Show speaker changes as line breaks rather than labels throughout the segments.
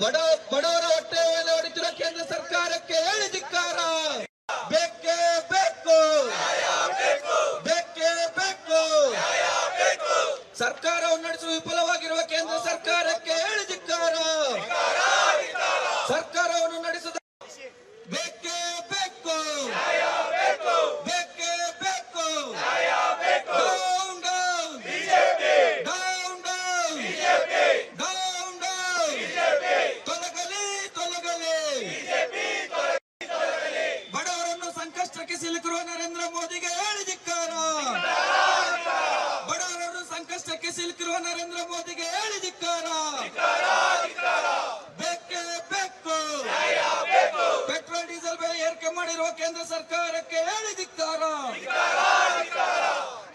ಬಡವರ ಹೊಟ್ಟೆ ಮೇಲೆ ಹೊಡಿತಿರೋ ಕೇಂದ್ರ ಸರ್ಕಾರಕ್ಕೆ ಹೇಳಿ ಧಿಕ್ಕಾರ. ಬೇಕೇ ಬೇಕು, ಬೇಕೇ ಬೇಕು. ಸರ್ಕಾರವನ್ನು ನಡೆಸುವ ವಿಫಲವಾಗಿರುವ ಕೇಂದ್ರ ಸರ್ಕಾರಕ್ಕೆ ಹೇಳಿ ಧಿಕ್ಕಾರ. ಸರ್ಕಾರವನ್ನು ನಡೆಸುವ ಬೇಕೇ ಬೇಕು, ಬೇಕೇ ಬೇಕು. Down down BJP, down down BJP, down down BJP. ತೊಲಗಲಿ ತೊಲಗಲಿ ಬಿಜೆಪಿ, ತೊಲಗಲಿ. ಬಡವರನ್ನು ಸಂಕಷ್ಟಕ್ಕೆ ಸಿಲುಕಿರುವ ನರೇಂದ್ರ ಮೋದಿಗೆ ಹೇಳಿ ಧಿಕ್ಕಾರ. ಬಡವರನ್ನು ಸಂಕಷ್ಟಕ್ಕೆ ಸಿಲುಕಿರುವ ನರೇಂದ್ರ ಮೋದಿಗೆ ಹೇಳಿ ಧಿಕ್ಕಾರ. ಬೇಕೇ ಬೇಕು, ಪೆಟ್ರೋಲ್ ಡೀಸೆಲ್ ಬೆಲೆ ಏರಿಕೆ ಮಾಡಿರುವ ಕೇಂದ್ರ ಸರ್ಕಾರಕ್ಕೆ ಹೇಳಿ ಧಿಕ್ಕಾರ.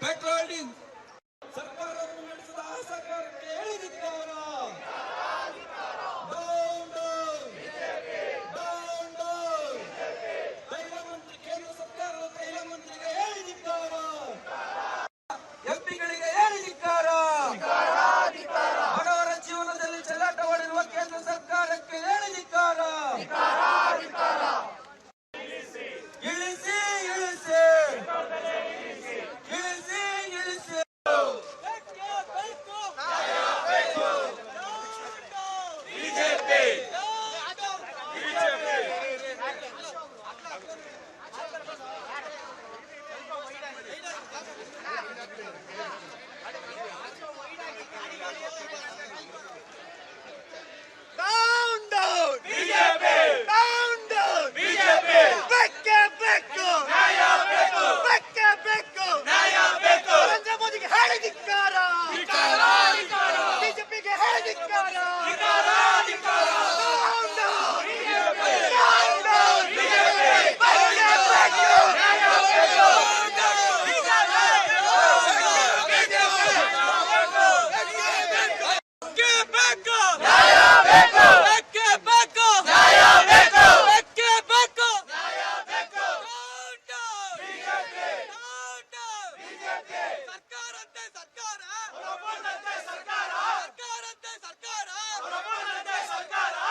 ಪೆಟ್ರೋಲ್ ಡೀಸೆಲ್ ಸರ್ಕಾರವನ್ನು ನಡೆಸಿದ ಆ ಸರ್ಕಾರಕ್ಕೆ ಹೇಳಿ ಧಿಕ್ಕಾರ. Down down down down. ತೈಲ ಮಂತ್ರಿ, ಕೇಂದ್ರ ಸರ್ಕಾರದ ತೈಲ ಮಂತ್ರಿಗೆ ಹೇಳಿ ಧಿಕ್ಕಾರ. ಎಂಪಿಗಳಿಗೆ ಹೇಳಿ ಧಿಕ್ಕಾರ. ಬಡವರ ಜೀವನದಲ್ಲಿ ಚೆಲ್ಲಾಟವಾಡಿರುವ ಕೇಂದ್ರ ಸರ್ಕಾರಕ್ಕೆ ಹೇಳಿ ಧಿಕ್ಕಾರ. ಇಳಿಸಿ ಇಳಿಸಿ ಇಳಿಸಿ ಇಳಿಸಿ. BJP
Down, down, BJP! Down, down, BJP! Becca, becco! Naya becco! Becca, becco! Naya becco! Narendra ಮೋದಿಗೆ ಹೇಳಿ ಧಿಕ್ಕಾರ! ಧಿಕ್ಕಾರ! ಧಿಕ್ಕಾರ! ಬಿಜೆಪಿಗೆ ಹೇಳಿ ಧಿಕ್ಕಾರ! ಧಿಕ್ಕಾರ! ಧಿಕ್ಕಾರ! Down, down, BJP! Down, down, BJP! Becca, becco! Naya becco! ಸರ್ಕಾರ